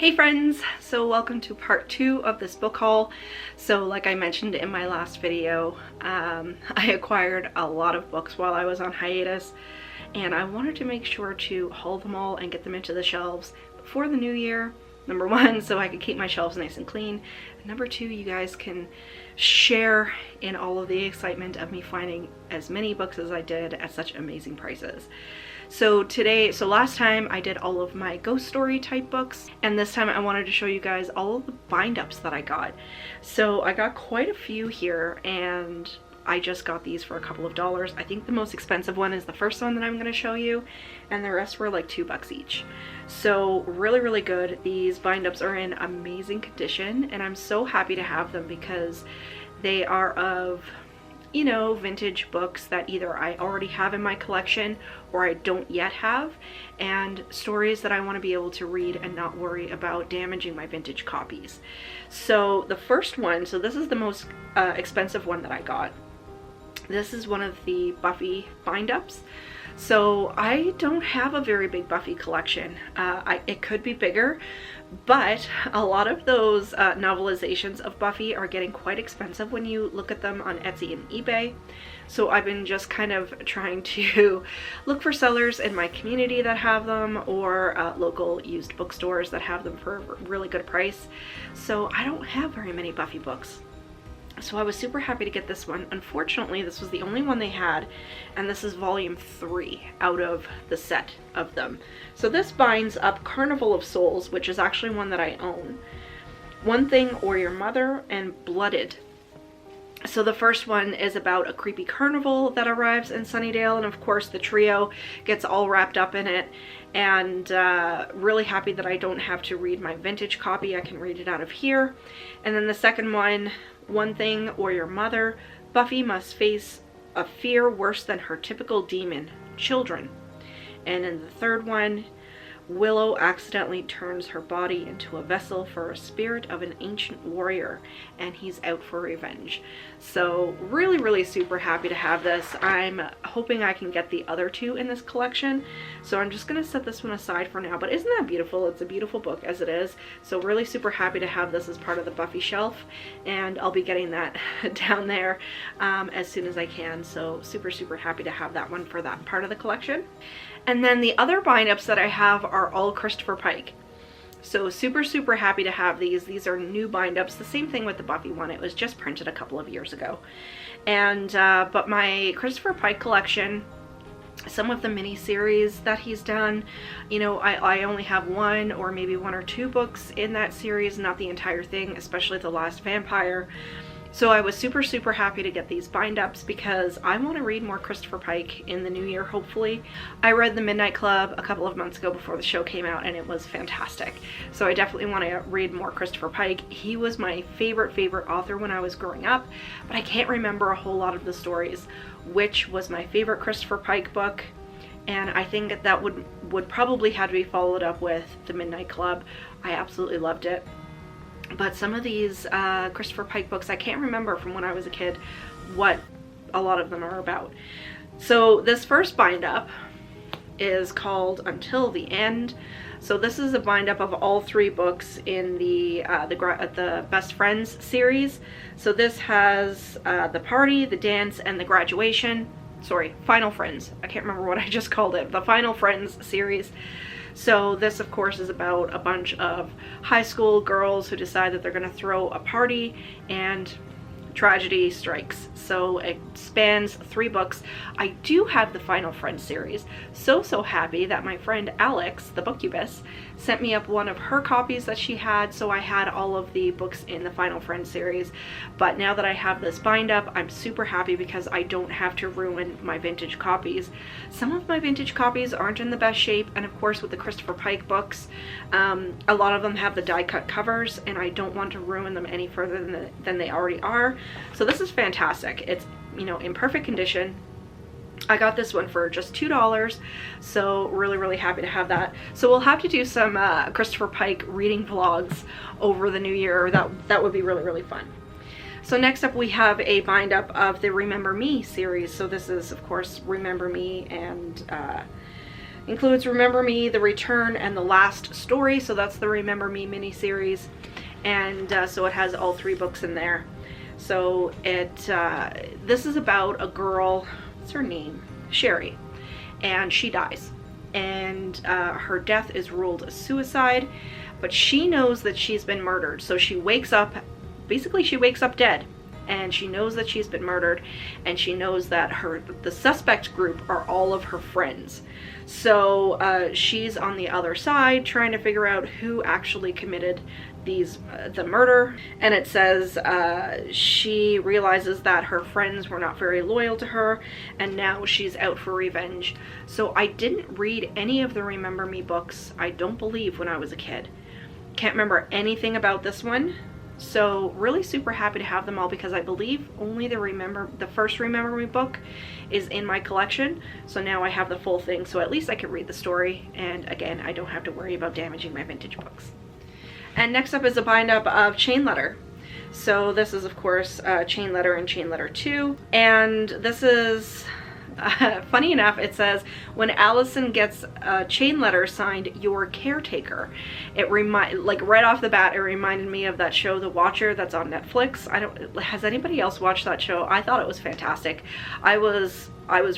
Hey friends! So welcome to part 2 of this book haul. So like I mentioned in my last video, I acquired a lot of books while I was on hiatus, and I wanted to make sure to haul them all and get them into the shelves before the new year. Number one, so I could keep my shelves nice and clean. And number two, you guys can share in all of the excitement of me finding as many books as I did at such amazing prices. So last time I did all of my ghost story type books, and this time I wanted to show you guys all of the bind-ups that I got. So I got quite a few here, and I just got these for a couple of dollars. I think the most expensive one is the first one that I'm going to show you, and the rest were like $2 each. So really good. These bind-ups are in amazing condition, and I'm so happy to have them because they are of, you know, vintage books that either I already have in my collection or I don't yet have, and stories that I want to be able to read and not worry about damaging my vintage copies. So the first one, so this is the most expensive one that I got. This is one of the Buffy bind-ups. So I don't have a very big Buffy collection. It could be bigger, but a lot of those novelizations of Buffy are getting quite expensive when you look at them on Etsy and eBay. So I've been just kind of trying to look for sellers in my community that have them, or local used bookstores that have them for a really good price. So I don't have very many Buffy books. So I was super happy to get this one. Unfortunately, this was the only one they had, and this is volume 3 out of the set of them. So this binds up Carnival of Souls, which is actually one that I own, One Thing or Your Mother, and Blooded. So the first one is about a creepy carnival that arrives in Sunnydale, and of course the trio gets all wrapped up in it, and really happy that I don't have to read my vintage copy. I can read it out of here. And then the second one, One Thing or Your Mother, Buffy must face a fear worse than her typical demon, children. And in the third one, Willow accidentally turns her body into a vessel for a spirit of an ancient warrior, and he's out for revenge. So really super happy to have this. I'm hoping I can get the other two in this collection, so I'm just gonna set this one aside for now. But isn't that beautiful? It's a beautiful book as it is. So really super happy to have this as part of the Buffy shelf, and I'll be getting that down there as soon as I can. So super happy to have that one for that part of the collection. And then the other bind-ups that I have are all Christopher Pike. So super happy to have these. These are new bind-ups. The same thing with the Buffy one. It was just printed a couple of years ago. And but my Christopher Pike collection, some of the mini-series that he's done, you know, I only have one or maybe 1 or 2 books in that series, not the entire thing, especially The Last Vampire. So I was super happy to get these bind-ups because I want to read more Christopher Pike in the new year, hopefully. I read The Midnight Club a couple of months ago before the show came out, and it was fantastic. So I definitely want to read more Christopher Pike. He was my favorite author when I was growing up, but I can't remember a whole lot of the stories, which was my favorite Christopher Pike book. And I think that would probably have to be followed up with The Midnight Club. I absolutely loved it. But some of these Christopher Pike books, I can't remember from when I was a kid what a lot of them are about. So this first bind-up is called Until the End. So this is a bind-up of all 3 books in the Best Friends series. So this has the party, the dance, and the graduation. Sorry, Final Friends. I can't remember what I just called it. The Final Friends series. So this, of course, is about a bunch of high school girls who decide that they're going to throw a party, and tragedy strikes. So it spans 3 books. I do have the Final Friends series. So happy that my friend Alex, the Bookubus, sent me up one of her copies that she had, so I had all of the books in the Final Friends series. But now that I have this bind-up, I'm super happy because I don't have to ruin my vintage copies. Some of my vintage copies aren't in the best shape, and of course with the Christopher Pike books, a lot of them have the die-cut covers, and I don't want to ruin them any further than they already are. So this is fantastic. It's, you know, in perfect condition. I got this one for just $2, so really happy to have that. So we'll have to do some Christopher Pike reading vlogs over the new year. That would be really fun. So next up we have a bind-up of the Remember Me series. So this is, of course, Remember Me and Includes Remember Me, The Return, and The Last Story. So that's the Remember Me miniseries. And so it has all 3 books in there. So this is about a girl, what's her name? Sherry. And she dies. And her death is ruled a suicide. But she knows that she's been murdered. So she wakes up, basically she wakes up dead. And she knows that she's been murdered, and she knows that the suspect group are all of her friends. So she's on the other side trying to figure out who actually committed the murder. And it says she realizes that her friends were not very loyal to her, and now she's out for revenge. So I didn't read any of the Remember Me books, I don't believe, when I was a kid. Can't remember anything about this one. So really super happy to have them all, because I believe only the first Remember Me book is in my collection. So now I have the full thing, so at least I can read the story, and again, I don't have to worry about damaging my vintage books. And next up is a bind up of Chain Letter. So this is of course Chain Letter and Chain Letter 2, and this is funny enough, it says, when Allison gets a chain letter signed, your caretaker. It like right off the bat, it reminded me of that show, The Watcher, that's on Netflix. Has anybody else watched that show? I thought it was fantastic. I was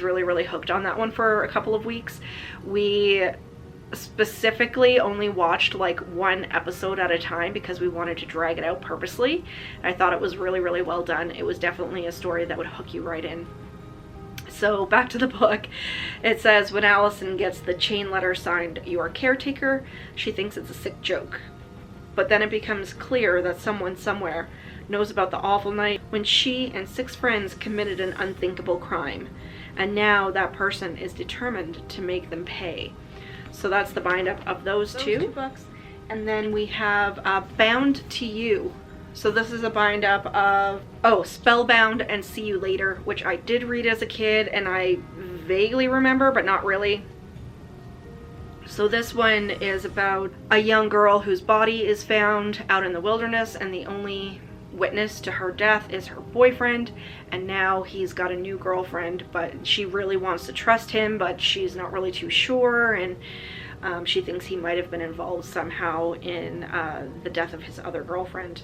really hooked on that one for a couple of weeks. We specifically only watched like 1 episode at a time because we wanted to drag it out purposely. I thought it was really well done. It was definitely a story that would hook you right in. So back to the book, it says, when Allison gets the chain letter signed, your caretaker, she thinks it's a sick joke. But then it becomes clear that someone somewhere knows about the awful night when she and 6 friends committed an unthinkable crime. And now that person is determined to make them pay. So that's the bind up of those two books. And then we have Bound to You. So this is a bind up of, Spellbound and See You Later, which I did read as a kid and I vaguely remember, but not really. So this one is about a young girl whose body is found out in the wilderness, and the only witness to her death is her boyfriend, and now he's got a new girlfriend, but she really wants to trust him, but she's not really too sure, and she thinks he might have been involved somehow in the death of his other girlfriend.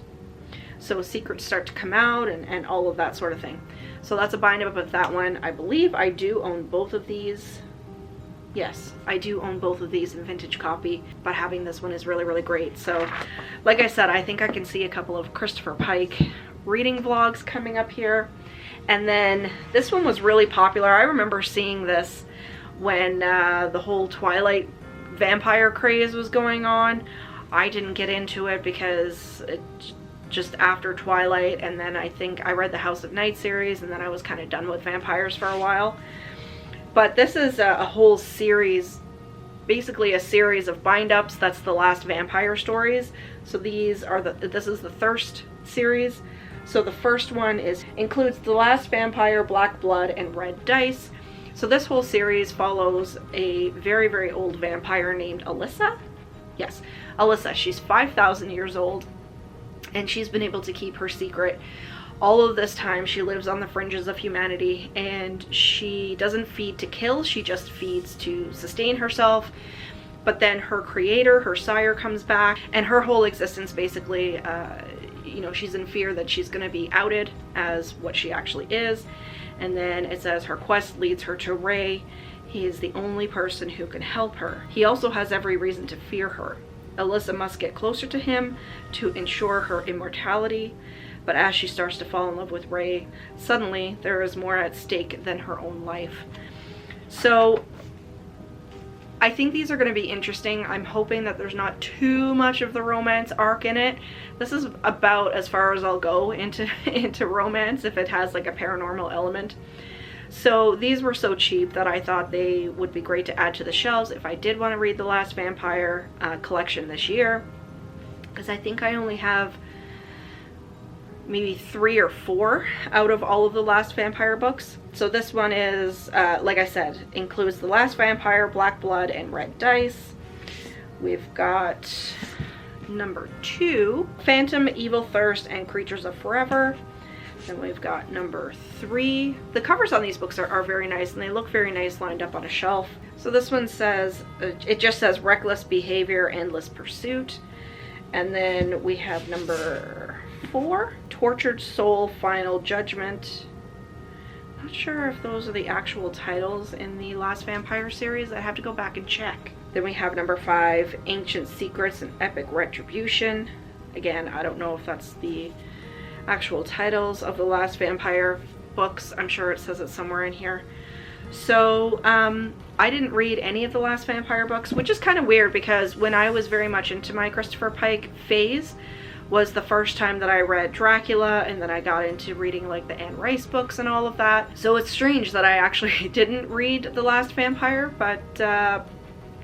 So secrets start to come out and all of that sort of thing. So that's a bind up of that one. I believe I do own both of these. Yes, I do own both of these in vintage copy, but having this one is really great. So like I said, I think I can see a couple of Christopher Pike reading vlogs coming up here. And then this one was really popular. I remember seeing this when the whole Twilight vampire craze was going on. I didn't get into it because just after Twilight, and then I think I read the House of Night series, and then I was kind of done with vampires for a while. But this is a whole series, basically a series of bind-ups. That's the last vampire stories. So these are this is the Thirst series. So the first one includes The Last Vampire, Black Blood, and Red Dice. So this whole series follows a very old vampire named Alyssa. Yes, Alyssa. She's 5,000 years old, and she's been able to keep her secret all of this time. She lives on the fringes of humanity, and she doesn't feed to kill, she just feeds to sustain herself. But then her creator, her sire, comes back, and her whole existence basically, you know, she's in fear that she's going to be outed as what she actually is. And then it says her quest leads her to Ray. He is the only person who can help her. He also has every reason to fear her. Alyssa must get closer to him to ensure her immortality. But as she starts to fall in love with Ray, suddenly there is more at stake than her own life. So I think these are going to be interesting. I'm hoping that there's not too much of the romance arc in it. This is about as far as I'll go into romance, if it has like a paranormal element. So these were so cheap that I thought they would be great to add to the shelves if I did want to read the Last Vampire collection this year. Because I think I only have maybe 3 or 4 out of all of the Last Vampire books. So this one is, like I said, includes The Last Vampire, Black Blood, and Red Dice. We've got number 2, Phantom, Evil Thirst, and Creatures of Forever. Then we've got number 3. The covers on these books are very nice, and they look very nice lined up on a shelf. So this one says, it just says Reckless Behavior, Endless Pursuit. And then we have number 4, Tortured Soul, Final Judgment. Not sure if those are the actual titles in the Last Vampire series. I have to go back and check. Then we have number 5, Ancient Secrets and Epic Retribution. Again, I don't know if that's the actual titles of the Last Vampire books. I'm sure it says it somewhere in here. So I didn't read any of the Last Vampire books, which is kind of weird because when I was very much into my Christopher Pike phase was the first time that I read Dracula, and then I got into reading like the Anne Rice books and all of that. So it's strange that I actually didn't read The Last Vampire, but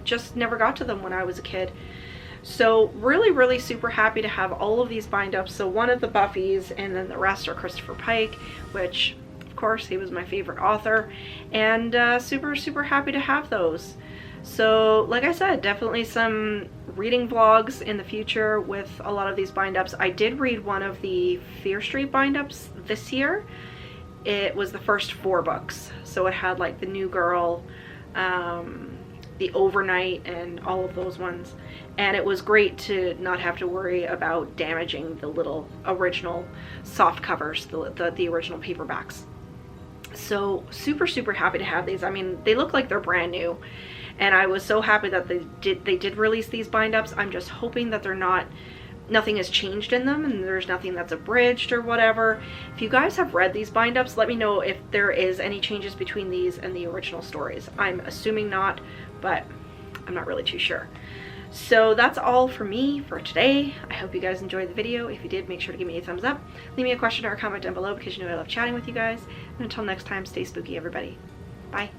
just never got to them when I was a kid. So really super happy to have all of these bind ups. So one of the Buffys, and then the rest are Christopher Pike, which of course he was my favorite author, and super happy to have those. So like I said, definitely some reading vlogs in the future with a lot of these bind ups. I did read one of the Fear Street bind ups this year. It was the first 4 books, so it had like the New Girl, the Overnight, and all of those ones, and it was great to not have to worry about damaging the little original soft covers, the original paperbacks. So super happy to have these. I mean, they look like they're brand new, and I was so happy that they did release these bind ups. I'm just hoping that nothing has changed in them, and there's nothing that's abridged or whatever. If you guys have read these bind ups, let me know if there is any changes between these and the original stories. I'm assuming not, but I'm not really too sure. So that's all for me for today. I hope you guys enjoyed the video. If you did, make sure to give me a thumbs up. Leave me a question or a comment down below because you know I love chatting with you guys. And until next time, stay spooky, everybody. Bye.